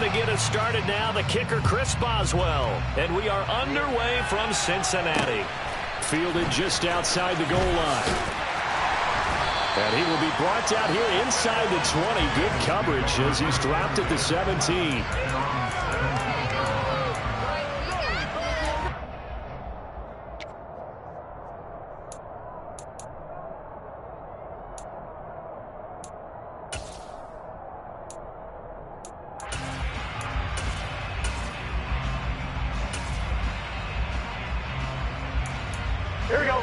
to get us started now, the kicker, Chris Boswell. And we are underway from Cincinnati. Fielded just outside the goal line. And he will be brought down here inside the 20. Good coverage as he's dropped at the 17. Here we go.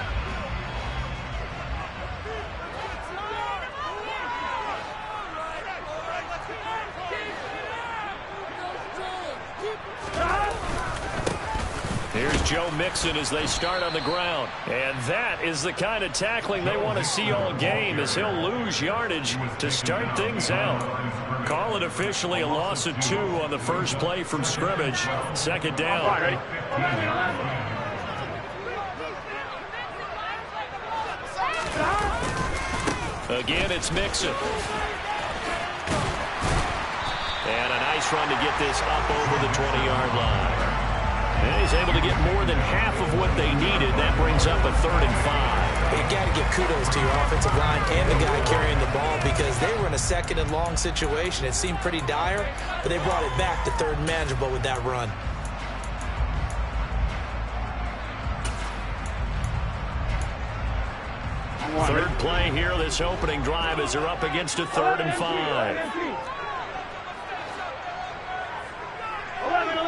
Here's Joe Mixon as they start on the ground. And that is the kind of tackling they want to see all game, as he'll lose yardage to start things out. Call it officially a loss of 2 on the first play from scrimmage. Second down. All right, ready? Again, it's Mixon. And a nice run to get this up over the 20-yard line. And he's able to get more than half of what they needed. That brings up a 3rd and 5. You got to give kudos to your offensive line and the guy carrying the ball, because they were in a 2nd and long situation. It seemed pretty dire, but they brought it back to 3rd and manageable with that run. Third play here, this opening drive, as they're up against a 3rd and 5. 11.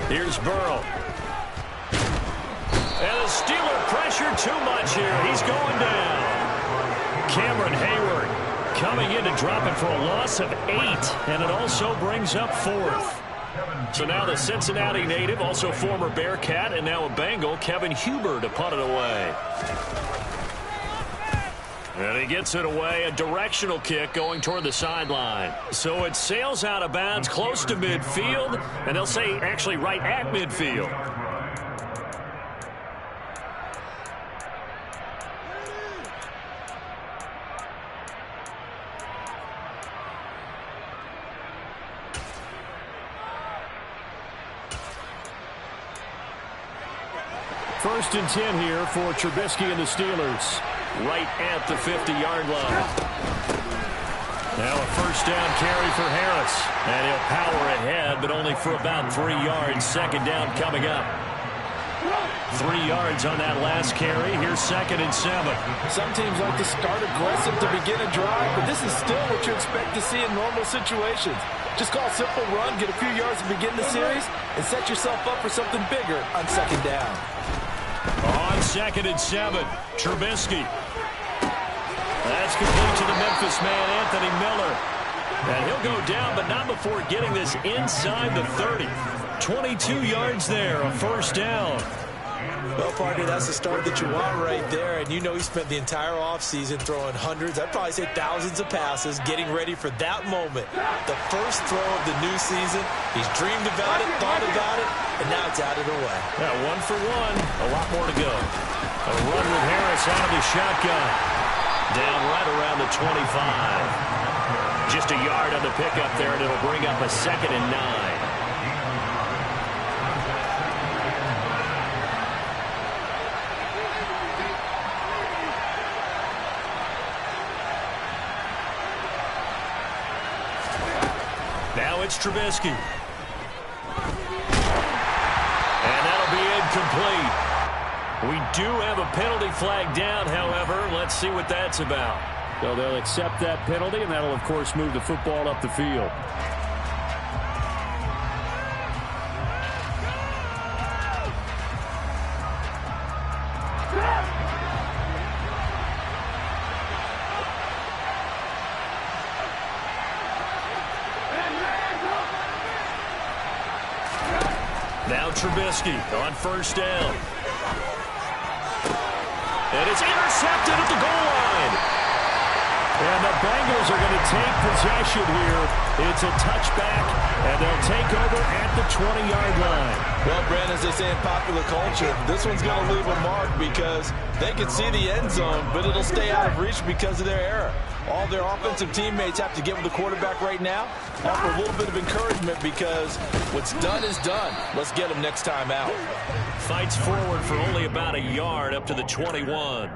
Here's Burrow. And the Steeler pressure too much here. He's going down. Cameron Hayward coming in to drop it for a loss of 8. And it also brings up 4th. So now the Cincinnati native, also former Bearcat and now a Bengal, Kevin Huber, to punt it away. And he gets it away, a directional kick going toward the sideline. So it sails out of bounds close to midfield, and they'll say actually right at midfield. First and 10 here for Trubisky and the Steelers. Right at the 50-yard line. Now a first down carry for Harris. And he'll power ahead, but only for about 3 yards. Second down coming up. 3 yards on that last carry. Here's 2nd and 7. Some teams like to start aggressive to begin a drive, but this is still what you expect to see in normal situations. Just call a simple run, get a few yards to begin the series, and set yourself up for something bigger on 2nd down. On 2nd and 7, Trubisky. That's complete to the Memphis man, Anthony Miller. And he'll go down, but not before getting this inside the 30. 22 yards there, a first down. Well, partner, that's the start that you want right there. And you know he spent the entire offseason throwing hundreds, I'd probably say thousands of passes, getting ready for that moment. The first throw of the new season. He's dreamed about it, thought about it, and now it's out of the way. Yeah, 1 for 1. A lot more to go. A run with Harris out of the shotgun. Down right around the 25. Just a yard on the pickup there, and it'll bring up a 2nd and 9. Now it's Trubisky. And that'll be incomplete. We do have a penalty flag down, however. Let's see what that's about. So they'll accept that penalty, and that'll, of course, move the football up the field. Now Trubisky on first down. And it's intercepted at the goal line. And the Bengals are going to take possession here. It's a touchback, and they'll take over at the 20-yard line. Well, Brandon, as they say in popular culture, this one's going to leave a mark because they can see the end zone, but it'll stay out of reach because of their error. All their offensive teammates have to give the quarterback right now, offer a little bit of encouragement because what's done is done. Let's get them next time out. Fights forward for only about a yard up to the 21.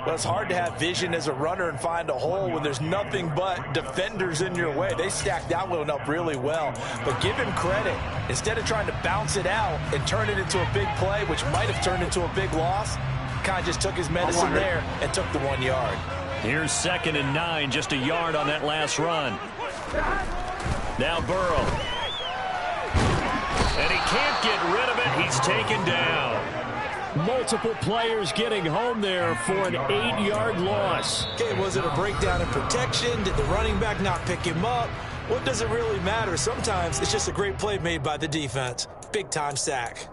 Well, it's hard to have vision as a runner and find a hole when there's nothing but defenders in your way. They stacked that one up really well. But give him credit. Instead of trying to bounce it out and turn it into a big play, which might have turned into a big loss, kind of just took his medicine there and took the 1 yard. Here's 2nd and 9, just a yard on that last run. Now Burrow. And he can't get rid of it. He's taken down. Multiple players getting home there for an 8-yard loss. Okay, was it a breakdown in protection? Did the running back not pick him up? What does it really matter? Sometimes it's just a great play made by the defense. Big-time sack.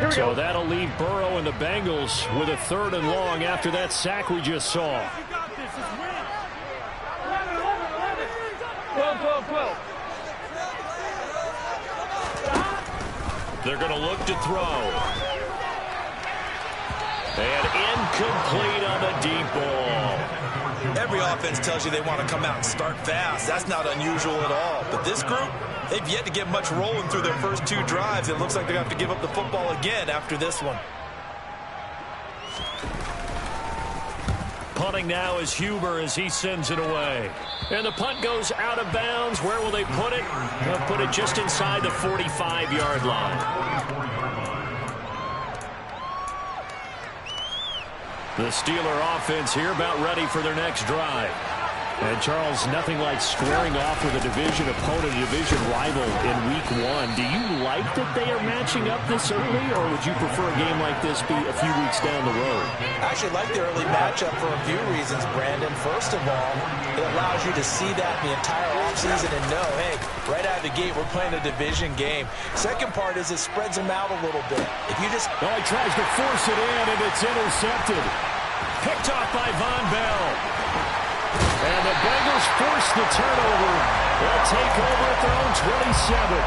So that'll leave Burrow and the Bengals with a 3rd and long after that sack we just saw. They're going to look to throw. And incomplete on the deep ball. Every offense tells you they want to come out and start fast. That's not unusual at all. But this group, they've yet to get much rolling through their first 2 drives. It looks like they're going to have to give up the football again after this one. Punting now is Huber as he sends it away. And the punt goes out of bounds. Where will they put it? They'll put it just inside the 45-yard line. The Steeler offense here about ready for their next drive. And, Charles, nothing like squaring off with a division opponent, a division rival in Week 1. Do you like that they are matching up this early, or would you prefer a game like this be a few weeks down the road? I actually like the early matchup for a few reasons, Brandon. First of all, it allows you to see that the entire offseason and know, hey, right out of the gate, we're playing a division game. Second part is it spreads them out a little bit. If you just... Oh, he tries to force it in, and it's intercepted. Picked off by Von Bell. And the Bengals force the turnover. They'll take over at their own 27.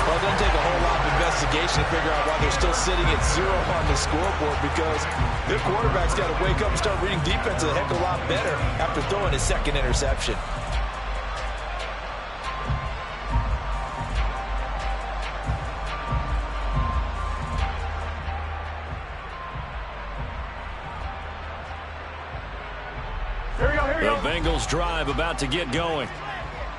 Well, it doesn't take a whole lot of investigation to figure out why they're still sitting at 0 on the scoreboard, because their quarterback's got to wake up and start reading defense a heck of a lot better after throwing his 2nd interception. The Bengals drive about to get going.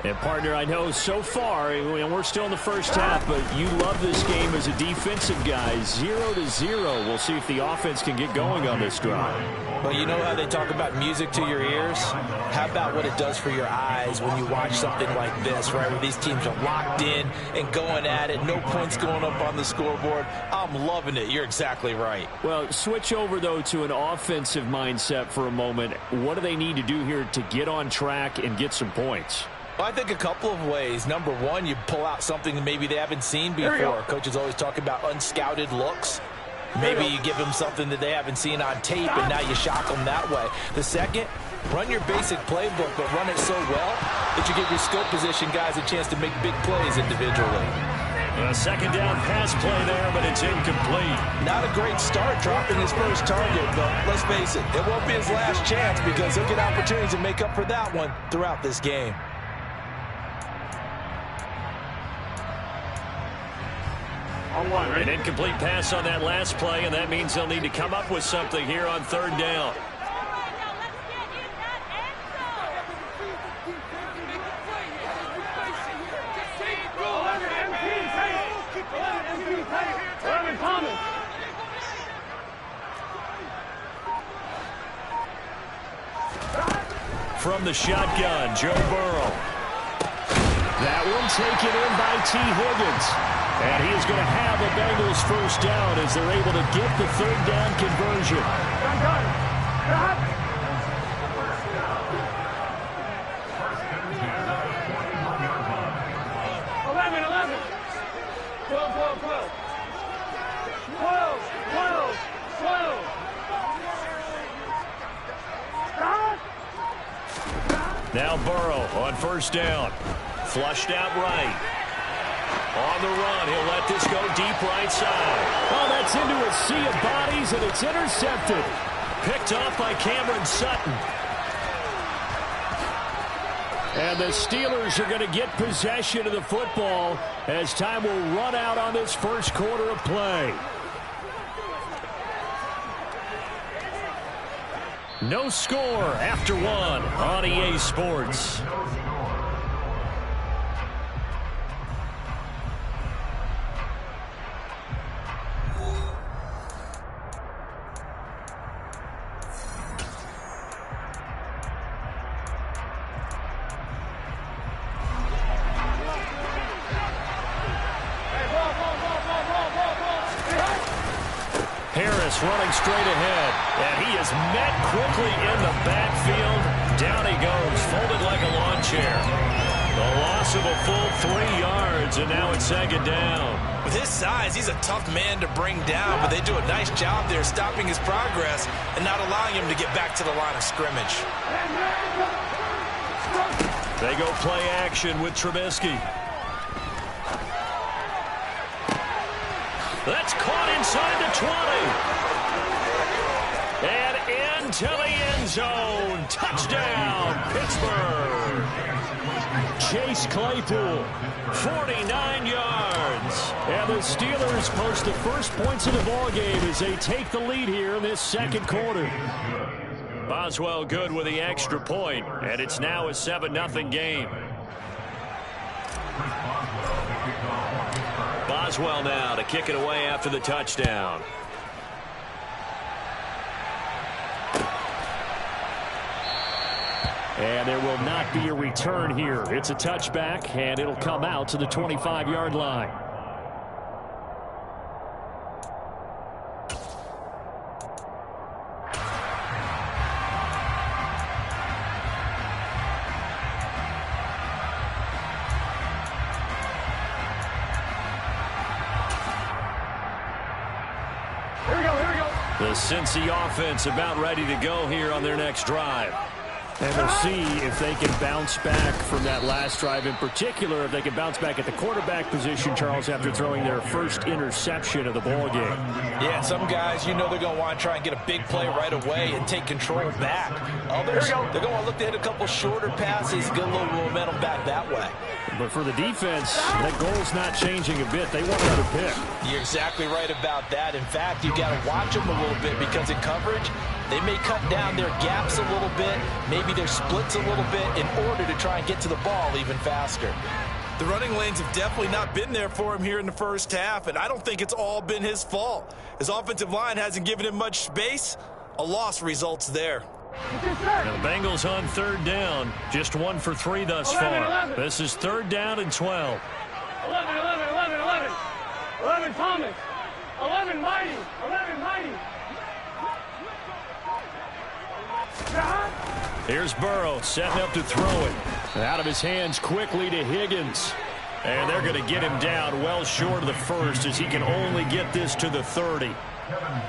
And, partner, I know so far, and we're still in the first half, but you love this game as a defensive guy. 0-0. We'll see if the offense can get going on this drive. Well, you know how they talk about music to your ears? How about what it does for your eyes when you watch something like this, right, where these teams are locked in and going at it, no points going up on the scoreboard? I'm loving it. You're exactly right. Well, switch over, though, to an offensive mindset for a moment. What do they need to do here to get on track and get some points? Well, I think a couple of ways. Number one, you pull out something that maybe they haven't seen before. Coaches always talk about unscouted looks. Maybe you give them something that they haven't seen on tape, and now you shock them that way. The second, run your basic playbook, but run it so well that you give your skill position guys a chance to make big plays individually. A 2nd down pass play there, but it's incomplete. Not a great start dropping his first target, but let's face it, it won't be his last chance because he'll get opportunities to make up for that one throughout this game. An incomplete pass on that last play, and that means they'll need to come up with something here on 3rd down. From the shotgun, Joe Burrow. That one taken in by T. Higgins. And he is going to have a Bengals first down as they're able to get the 3rd down conversion. Now Burrow on first down. Flushed out right. On the run, he'll let this go deep right side. Oh, that's into a sea of bodies, and it's intercepted. Picked off by Cameron Sutton. And the Steelers are going to get possession of the football as time will run out on this first quarter of play. No score after one on EA Sports. Running straight ahead, and he is met quickly in the backfield. Down he goes, folded like a lawn chair. The loss of a full 3 yards, and now it's second down. With his size, he's a tough man to bring down, but they do a nice job there stopping his progress and not allowing him to get back to the line of scrimmage. They go play action with Trubisky. That's caught inside the 20. And into the end zone. Touchdown, Pittsburgh. Chase Claypool, 49 yards. And the Steelers post the first points of the ballgame as they take the lead here in this second quarter. Boswell good with the extra point, and it's now a 7-0 game. Boswell now to kick it away after the touchdown. And there will not be a return here. It's a touchback, and it'll come out to the 25-yard line. The Cincy offense about ready to go here on their next drive. And we'll see if they can bounce back from that last drive, in particular, if they can bounce back at the quarterback position, Charles, after throwing their first interception of the ballgame. Yeah, some guys, you know they're going to want to try and get a big play right away and take control back. Others, they're going to look to hit a couple shorter passes, get a little momentum back that way. But for the defense, that goal's not changing a bit. They want another pick. You're exactly right about that. In fact, you've got to watch them a little bit because in coverage, they may cut down their gaps a little bit, maybe their splits a little bit in order to try and get to the ball even faster. The running lanes have definitely not been there for him here in the first half, and I don't think it's all been his fault. His offensive line hasn't given him much space. A loss results there. Now the Bengals on third down. Just 1 for 3 thus far. This is third down and 12. 11 Thomas. 11 Mighty. 11 Mighty. Here's Burrow setting up to throw it. Out of his hands quickly to Higgins. And they're going to get him down well short of the first as he can only get this to the 30.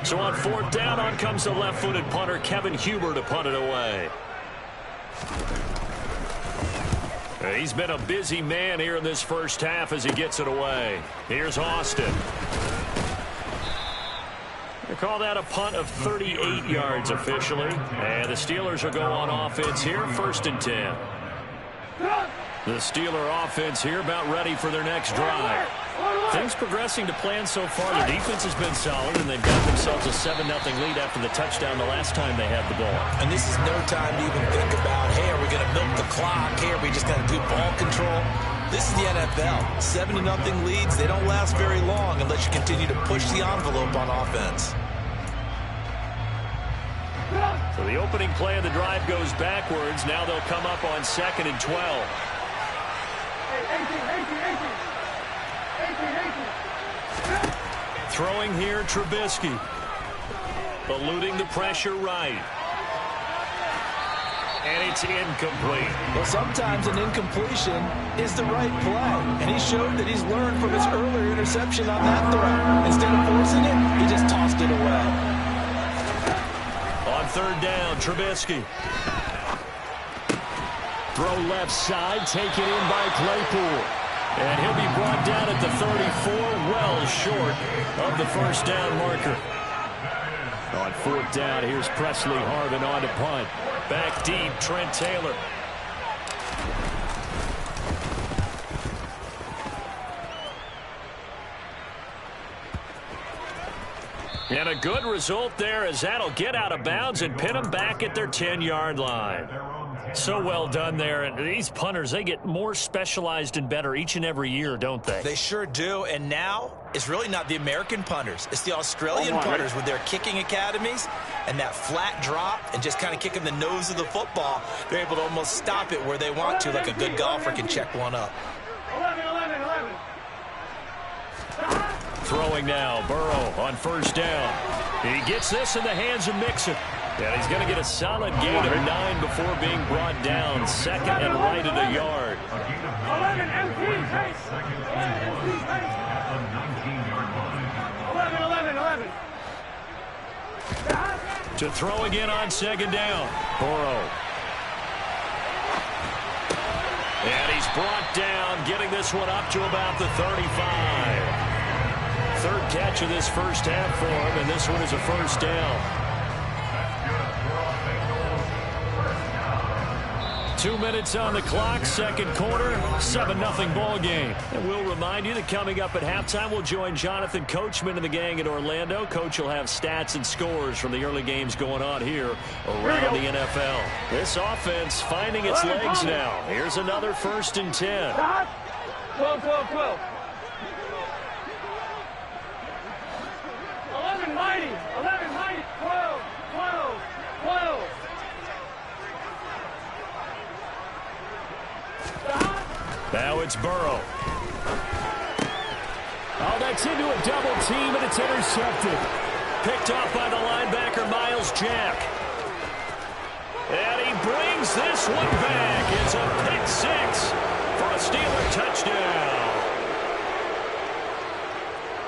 So on fourth down, on comes the left-footed punter, Kevin Huber, to punt it away. He's been a busy man here in this first half as he gets it away. Here's Austin. They call that a punt of 38 yards officially. And the Steelers will go on offense here, 1st and 10. The Steeler offense here about ready for their next drive. Things progressing to plan so far. Their defense has been solid, and they've got themselves a 7-0 lead after the touchdown the last time they had the ball. And this is no time to even think about, hey, are we going to milk the clock? Hey, are we just going to do ball control? This is the NFL. 7-0 leads, they don't last very long unless you continue to push the envelope on offense. So the opening play of the drive goes backwards. Now they'll come up on 2nd and 12. Throwing here, Trubisky. Eluding the pressure right. And it's incomplete. Well, sometimes an incompletion is the right play. And he showed that he's learned from his earlier interception on that throw. Instead of forcing it, he just tossed it away. On third down, Trubisky. Throw left side, taken in by Claypool. And he'll be brought down at the 34, well short of the first down marker. On fourth down, here's Presley Harvin on to punt. Back deep, Trent Taylor. And a good result there, as that'll get out of bounds and pin them back at their 10-yard line. So well done there. And these punters, they get more specialized and better each and every year, don't they? They sure do. And now it's really not the American punters. It's the Australian punters with their kicking academies and that flat drop and just kind of kicking the nose of the football. They're able to almost stop it where they want to, like a good golfer can check one up. 11, 11, 11. Throwing now, Burrow on first down. He gets this in the hands of Mixon. And he's going to get a solid gain of 9 before being brought down. Second and right at a yard. 11, MP, pace. 11, 11, 11. To throw again on second down. Burrow. And he's brought down, getting this one up to about the 35. Third catch of this first half for him, and this one is a first down. 2 minutes on the clock, second quarter, 7-0 ball game. And we'll remind you that coming up at halftime, we'll join Jonathan Coachman and the gang in Orlando. Coach will have stats and scores from the early games going on here around the NFL. This offense finding its legs now. Here's another 1st and 10. 12, 12, 12. 11, mighty. 11, mighty. 12, 12, 12. Now it's Burrow. Oh, that's into a double team, and it's intercepted. Picked off by the linebacker, Miles Jack. And he brings this one back. It's a pick six for a Steeler touchdown.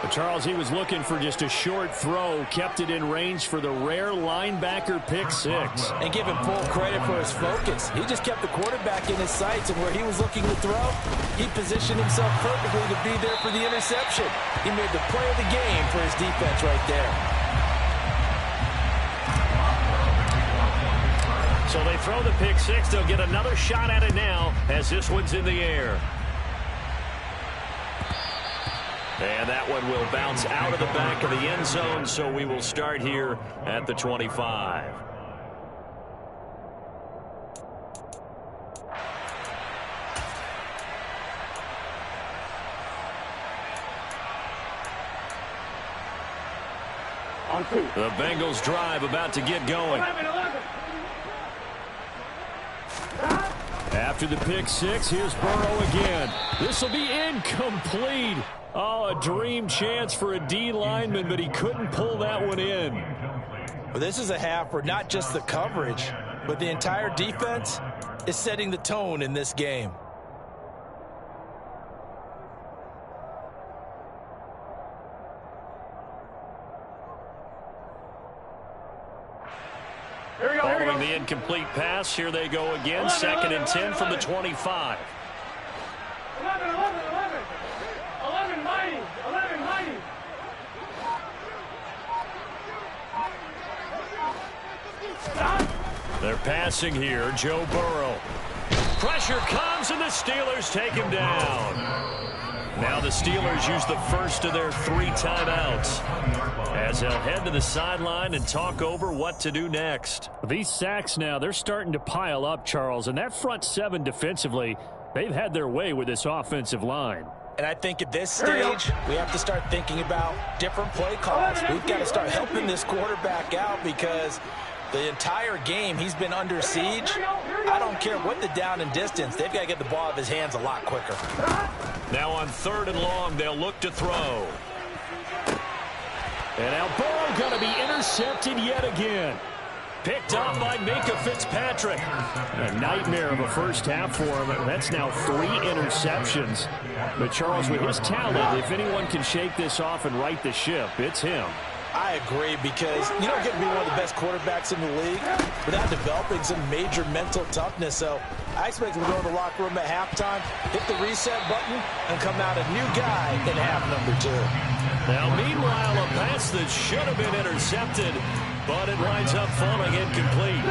But Charles, he was looking for just a short throw, kept it in range for the rare linebacker pick six. And give him full credit for his focus. He just kept the quarterback in his sights, and where he was looking to throw, he positioned himself perfectly to be there for the interception. He made the play of the game for his defense right there. So they throw the pick six. They'll get another shot at it now as this one's in the air. And that one will bounce out of the back of the end zone, so we will start here at the 25. On 2. The Bengals drive about to get going. 11, 11. After the pick six, here's Burrow again. This will be incomplete. Oh, a dream chance for a D lineman, but he couldn't pull that one in. Well, this is a half where not just the coverage, but the entire defense is setting the tone in this game. Following the incomplete pass, here they go again. 2nd and 10 from the 25. 11, 11, 11. 11, mighty. 11, mighty. They're passing here. Joe Burrow. Pressure comes, and the Steelers take him down. Now the Steelers use the first of their 3 timeouts as they'll head to the sideline and talk over what to do next. These sacks now, they're starting to pile up, Charles, and that front 7 defensively, they've had their way with this offensive line. And I think at this stage, we have to start thinking about different play calls. We've got to start helping this quarterback out because the entire game he's been under siege. I don't care what the down and distance. They've got to get the ball out of his hands a lot quicker. Now on 3rd and long, they'll look to throw. And now Burrow going to be intercepted yet again. Picked up by Minka Fitzpatrick. A nightmare of a first half for him. That's now 3 interceptions. But Charles, with his talent, if anyone can shake this off and right the ship, it's him. I agree, because you don't get to be one of the best quarterbacks in the league without developing some major mental toughness. So I expect him to go to the locker room at halftime, hit the reset button, and come out a new guy in half number 2. Now, meanwhile, a pass that should have been intercepted, but it winds up falling incomplete.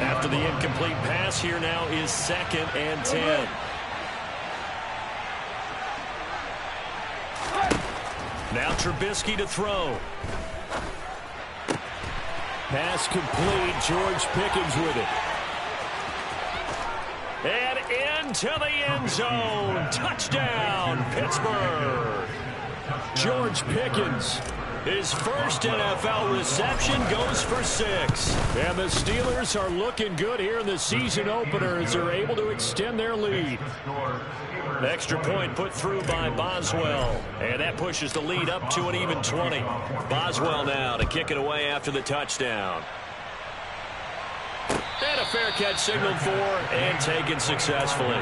After the incomplete pass, here now is 2nd and 10. Now Trubisky to throw. Pass complete. George Pickens with it. And into the end zone. Touchdown, Pittsburgh. George Pickens. His first NFL reception goes for 6. And the Steelers are looking good here in the season opener as they're able to extend their lead. Extra point put through by Boswell. And that pushes the lead up to an even 20. Boswell now to kick it away after the touchdown. And a fair catch signaled for and taken successfully.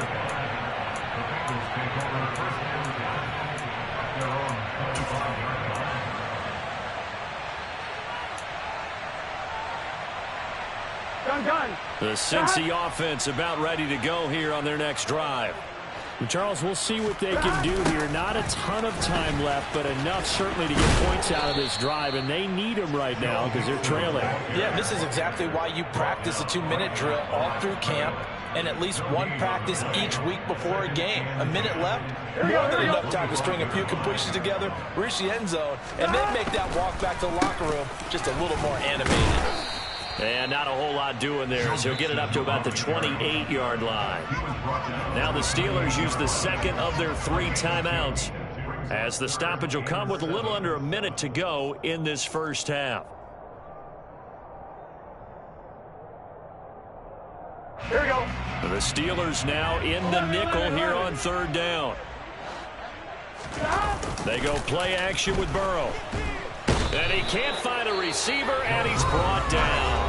The Cincy offense about ready to go here on their next drive. And Charles, we'll see what they can do here. Not a ton of time left, but enough certainly to get points out of this drive, and they need them right now because they're trailing. Yeah, this is exactly why you practice a 2-minute drill all through camp and at least one practice each week before a game. A minute left, more than enough time to string a few completions together, reach the end zone, and then make that walk back to the locker room just a little more animated. And not a whole lot doing there as he'll get it up to about the 28-yard line. Now the Steelers use the second of their 3 timeouts as the stoppage will come with a little under a minute to go in this first half. Here we go. The Steelers now in the nickel here on 3rd down. They go play action with Burrow. And he can't find a receiver, and he's brought down.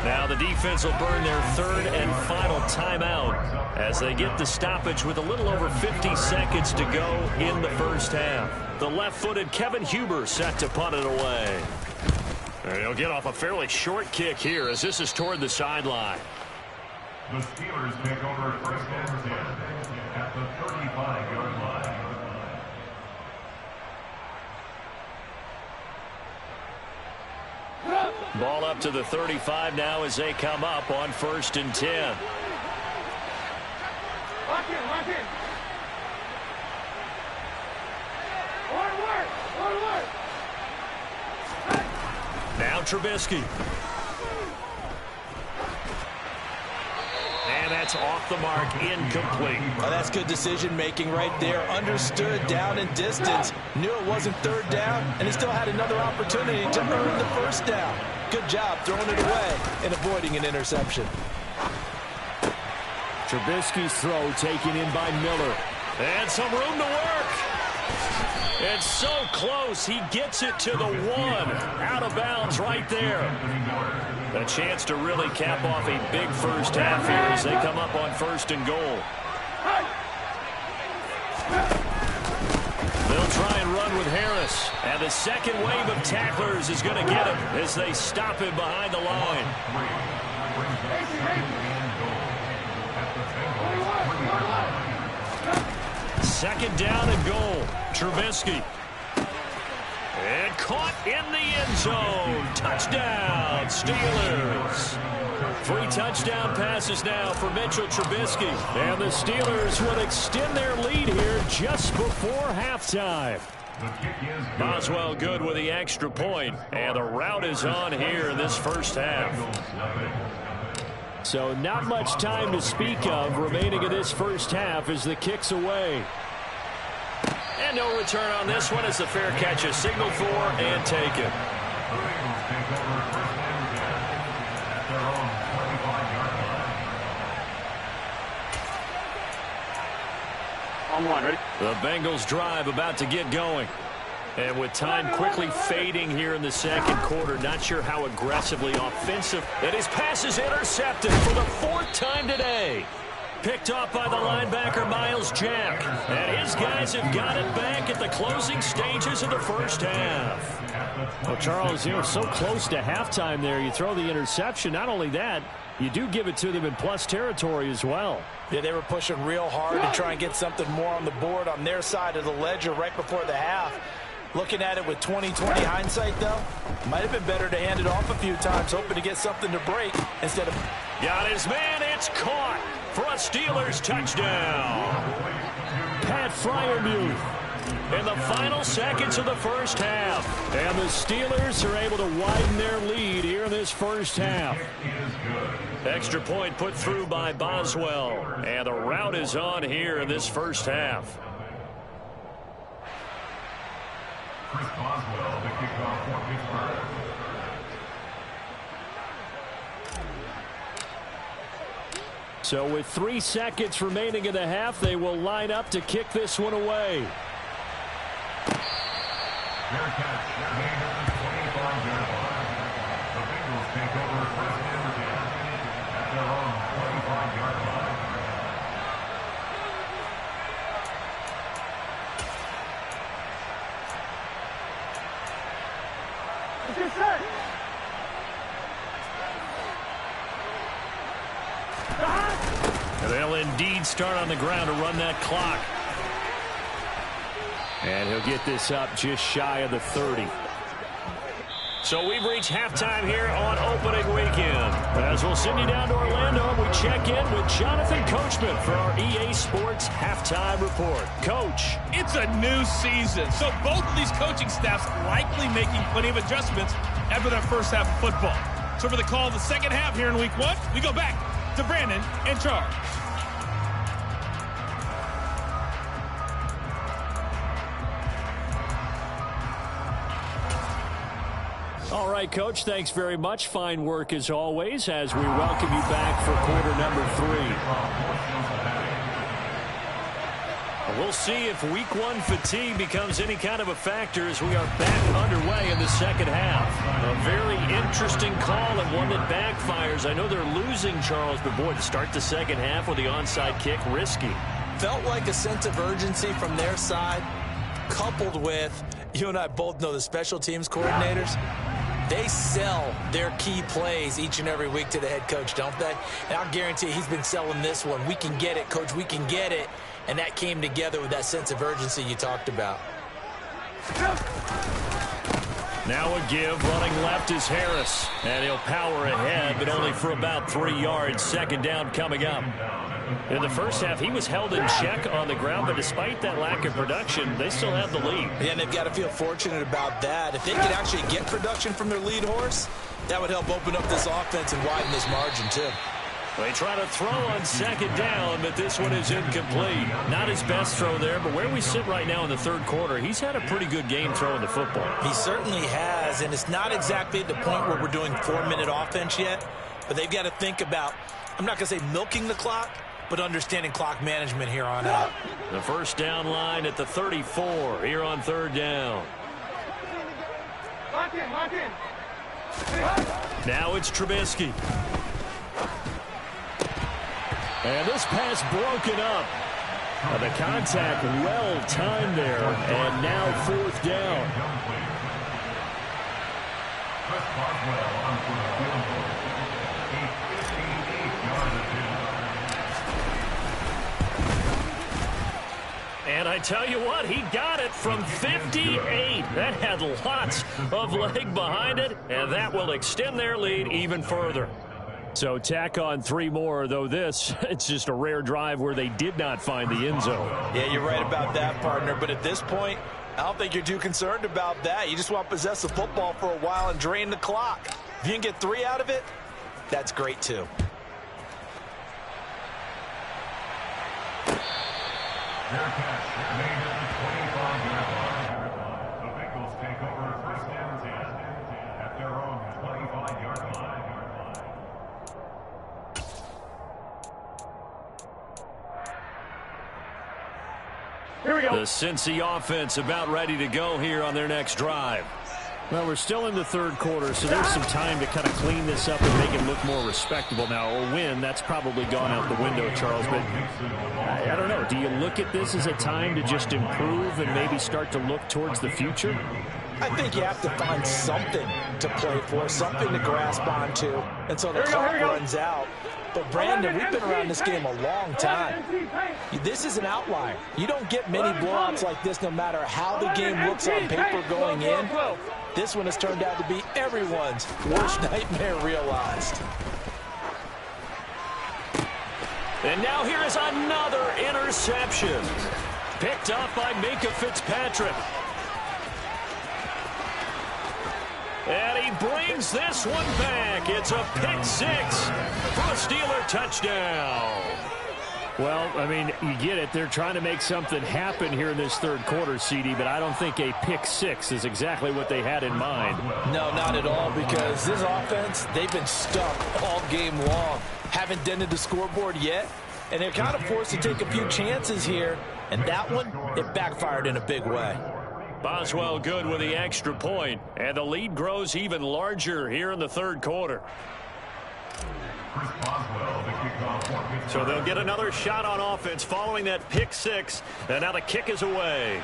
Now the defense will burn their 3rd and final timeout as they get the stoppage with a little over 50 seconds to go in the first half. The left-footed Kevin Huber set to punt it away. And he'll get off a fairly short kick here as this is toward the sideline. The Steelers take over 1st and 10 at the 35-yard line. Ball up to the 35 now as they come up on 1st and 10. Lock in, lock in. One word. Now Trubisky. And that's off the mark, incomplete. Oh, that's good decision-making right there. Understood down and distance. Knew it wasn't 3rd down, and he still had another opportunity to earn the 1st down. Good job throwing it away and avoiding an interception. Trubisky's throw taken in by Miller. And some room to work. It's so close. He gets it to the 1. Out of bounds right there. A chance to really cap off a big first half here as they come up on 1st and goal. They'll try and run with Harris. And the second wave of tacklers is going to get him as they stop him behind the line. 2nd down and goal. Trubisky. And caught in the end zone. Touchdown, Steelers. 3 touchdown passes now for Mitchell Trubisky. And the Steelers will extend their lead here just before halftime. Boswell good with the extra point. And the route is on here in this first half. So not much time to speak of remaining in this first half as the kick's away. And no return on this one as the fair catch is signaled for and taken. On 1, ready? The Bengals drive about to get going. And with time quickly fading here in the 2nd quarter, not sure how aggressively offensive. And his pass is intercepted for the 4th time today. Picked off by the linebacker, Miles Jack. And his guys have got it back at the closing stages of the first half. Well, Charles, so close to halftime there. You throw the interception. Not only that, You do give it to them in plus territory as well. Yeah, they were pushing real hard to try and get something more on the board on their side of the ledger right before the half. Looking at it with 20/20 hindsight, though, might have been better to hand it off a few times, hoping to get something to break instead of... Got his man. It's caught for a Steelers touchdown. Pat Freiermuth. In the final seconds of the first half. And the Steelers are able to widen their lead here in this first half. Extra point put through by Boswell. And the rout is on here in this first half. Chris Boswell, the kickoff for Pittsburgh. So with 3 seconds remaining in the half, they will line up to kick this one away. Their catch made at the 25-yard line. The Bengals take over first and 10 at their own 25-yard line. Get set. They'll indeed start on the ground to run that clock. And he'll get this up just shy of the 30. So we've reached halftime here on opening weekend. As we'll send you down to Orlando, we check in with Jonathan Coachman for our EA Sports Halftime Report. Coach. It's a new season, so both of these coaching staffs likely making plenty of adjustments after that first half of football. So for the call of the second half here in week 1, we go back to Brandon and Charles. All right, Coach, thanks very much. Fine work as always as we welcome you back for quarter number 3. We'll see if week 1 fatigue becomes any kind of a factor as we are back underway in the second half. A very interesting call and one that backfires. I know they're losing, Charles, but boy, to start the second half with the onside kick, risky. Felt like a sense of urgency from their side, coupled with, you and I both know the special teams coordinators. They sell their key plays each and every week to the head coach, don't they? And I'll guarantee he's been selling this one. We can get it, Coach. We can get it. And that came together with that sense of urgency you talked about. Now a give. Running left is Harris. And he'll power ahead, but only for about 3 yards. Second down coming up. In the first half, he was held in check on the ground, but despite that lack of production, they still have the lead. Yeah, and they've got to feel fortunate about that. If they could actually get production from their lead horse, that would help open up this offense and widen this margin, too. They try to throw on second down, but this one is incomplete. Not his best throw there, but where we sit right now in the third quarter, he's had a pretty good game throwing the football. He certainly has, and it's not exactly at the point where we're doing 4-minute offense yet, but they've got to think about, I'm not going to say milking the clock, but understanding clock management here on out. The first down line at the 34 here on third down. Lock in, lock in. Now it's Trubisky. And this pass broken up. The contact well timed there, and now fourth down. Chris Boswell on for the field goal. A 58-yard attempt. And I tell you what, he got it from 58. That had lots of leg behind it, and that will extend their lead even further. So tack on 3 more, though this, it's just a rare drive where they did not find the end zone. Yeah, you're right about that, partner. But at this point, I don't think you're too concerned about that. You just want to possess the football for a while and drain the clock. If you can get 3 out of it, that's great, too. Their catch made at the 25-yard line. The Bengals take over first and 10 at their own 25-yard line. Here we go. The Cincy offense about ready to go here on their next drive. Well, we're still in the third quarter, so there's some time to kind of clean this up and make it look more respectable. Now, a win, that's probably gone out the window, Charles, but I don't know. Do you look at this as a time to just improve and maybe start to look towards the future? I think you have to find something to play for, something to grasp onto until the clock runs out. But, Brandon, we've been around this game a long time. This is an outlier. You don't get many blowouts like this no matter how the game looks on paper going in. This one has turned out to be everyone's worst nightmare realized. And now here is another interception. Picked up by Minka Fitzpatrick. And he brings this one back. It's a pick six for a Steeler touchdown. Well, I mean, you get it. They're trying to make something happen here in this third quarter, CD, but I don't think a pick six is exactly what they had in mind. No, not at all, because this offense, they've been stuck all game long. Haven't dented the scoreboard yet, and they're kind of forced to take a few chances here, and that one, it backfired in a big way. Boswell good with the extra point, and the lead grows even larger here in the third quarter. So they'll get another shot on offense following that pick six, and now the kick is away.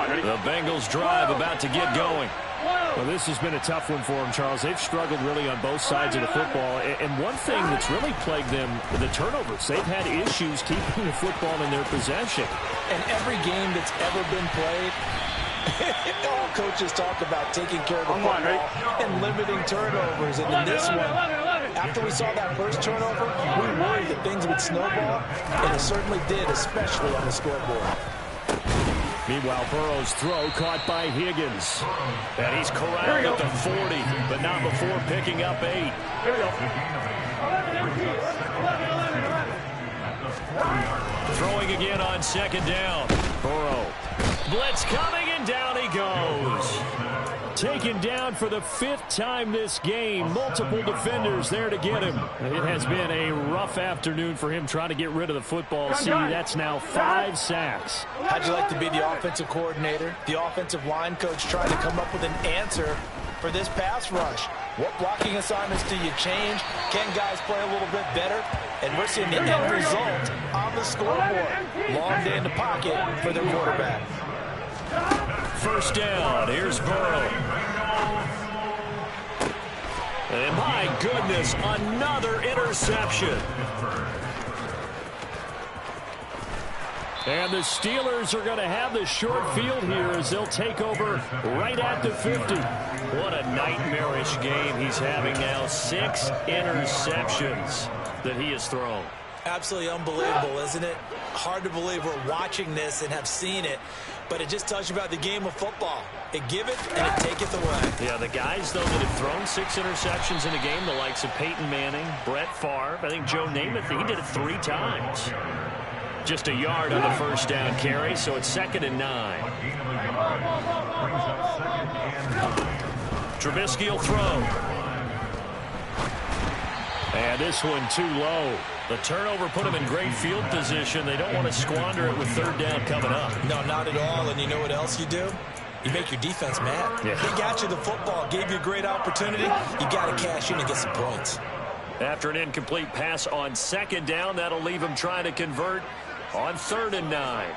The Bengals drive about to get going. Well, this has been a tough one for them, Charles. They've struggled really on both sides of the football. And one thing that's really plagued them, the turnovers. They've had issues keeping the football in their possession. And every game that's ever been played, all coaches talk about taking care of the football and limiting turnovers. And in this one, after we saw that first turnover, we worried that things would snowball, and it certainly did, especially on the scoreboard. Meanwhile, Burrow's throw caught by Higgins. And he's corralled at the 40, but not before picking up 8. Throwing again on second down. Burrow. Blitz coming, and down he goes. Taken down for the 5th time this game. Multiple defenders there to get him. It has been a rough afternoon for him trying to get rid of the football. See, that's now 5 sacks. How'd you like to be the offensive coordinator, the offensive line coach, trying to come up with an answer for this pass rush? What blocking assignments do you change? Can guys play a little bit better? And we're seeing the end result on the scoreboard. Long day in the pocket for their quarterback. First down. Here's Burrow. And my goodness, another interception. And the Steelers are going to have the short field here as they'll take over right at the 50. What a nightmarish game he's having now. 6 interceptions that he has thrown. Absolutely unbelievable, isn't it? Hard to believe we're watching this and have seen it, but it just tells you about the game of football. It giveth and it taketh away. Yeah, the guys, though, that have thrown 6 interceptions in a game, the likes of Peyton Manning, Brett Favre, I think Joe Namath, he did it 3 times. Just a yard on the first down carry, so it's 2nd and 9. Trubisky will throw. And this one too low. The turnover put them in great field position. They don't want to squander it with 3rd down coming up. No, not at all. And you know what else you do? You make your defense mad. Yeah. They got you the football, gave you a great opportunity. You got to cash in and get some points. After an incomplete pass on 2nd down, that'll leave them trying to convert on 3rd and 9.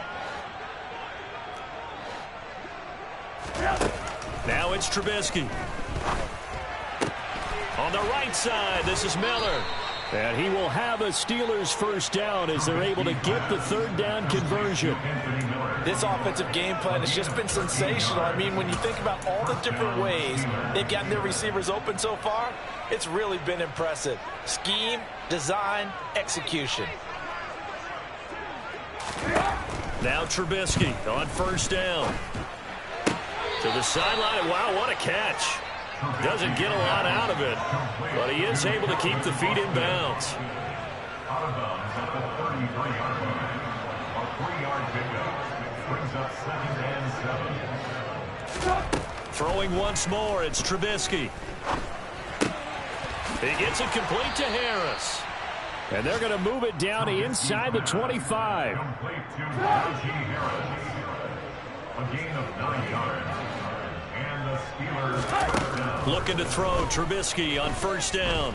Now it's Trubisky. On the right side, this is Miller. And he will have a Steelers first down as they're able to get the 3rd down conversion. This offensive game plan has just been sensational. I mean, when you think about all the different ways they've gotten their receivers open so far, it's really been impressive. Scheme, design, execution. Now Trubisky on 1st down. To the sideline. Wow, what a catch. Doesn't get a lot out of it, but he is able to keep the feet in bounds. Out of bounds at the 33-yard line. A 3-yard pickup brings up 2nd and 7. Throwing once more, it's Trubisky. He gets it complete to Harris. And they're going to move it down inside the 25. Complete to Najee Harris. A gain of 9 yards. And the Steelers first down. Looking to throw Trubisky on first down.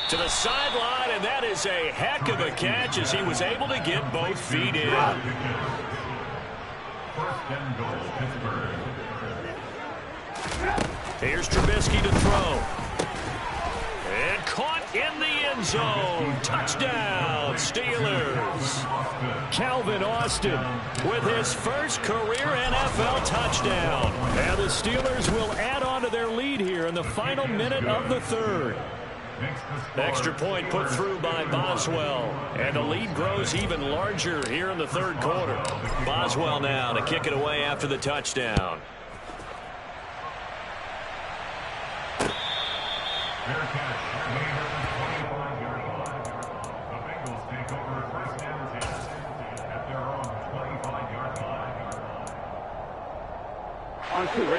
To the sideline, and that is a heck of a catch as he was able to get both feet in. First and goal, Pittsburgh. Here's Trubisky to throw. And caught in the end zone. Touchdown, Steelers. Calvin Austin with his first career NFL touchdown. And the Steelers will add on to their lead here in the final minute of the third. Extra point put through by Boswell. And the lead grows even larger here in the third quarter. Boswell now to kick it away after the touchdown. Fair catch. Made at the 25-yard line. The Bengals take over first and 10 at their own 25-yard line.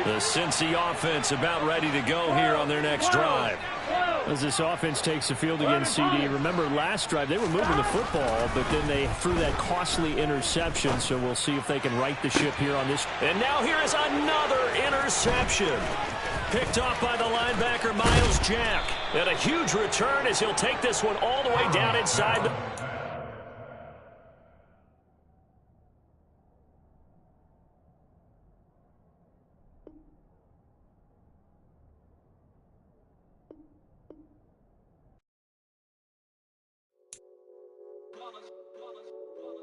The Cincy offense about ready to go here on their next drive. As this offense takes the field against CD, remember last drive they were moving the football, but then they threw that costly interception, so we'll see if they can right the ship here on this. And now here is another interception. Picked off by the linebacker, Miles Jack. And a huge return as he'll take this one all the way down inside the...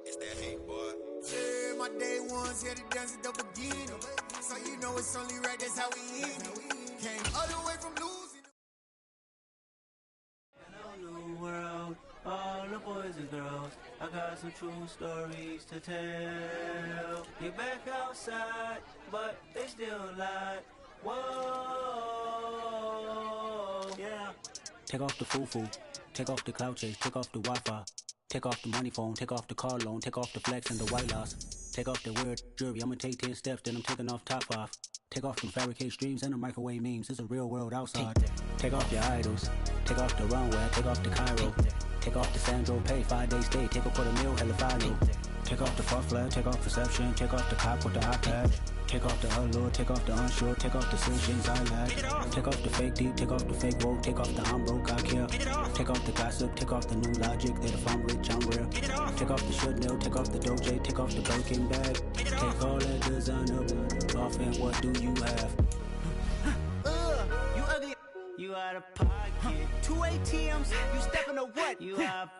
It's that hate, boy. Yeah, my day ones here to dance it up again. So you know it's only right, that's how we eat. Came all the way from losing. Hello, new world, all the boys and girls. I got some true stories to tell. Get back outside, but they still lie. Whoa, yeah. Take off the foo-foo, take off the cloud chase, take off the Wi-Fi. Take off the money phone, take off the car loan, take off the flex and the white loss. Take off the weird jewelry, I'ma take 10 steps, then I'm taking off top 5. Take off the fabricated streams and the microwave memes, it's a real world outside. Take off your idols, take off the runway, take off the Cairo. Take off the Sandro Pay, 5 days stay, take a $250,000, hella final. Take off the far flag, take off perception, take off the cop with the iPad. Take off the allure, take off the unsure, take off the decisions I lack. Take off the fake deep, take off the fake woke, take off the I'm broke, I care. Take off the gossip, take off the new logic that if I'm rich, I'm real. Take off the should know, take off the Doja, take off the Birkin bag. Take all that designer off and what do you have? You ugly. You out of pocket. 2 ATMs, you stepping to what? You out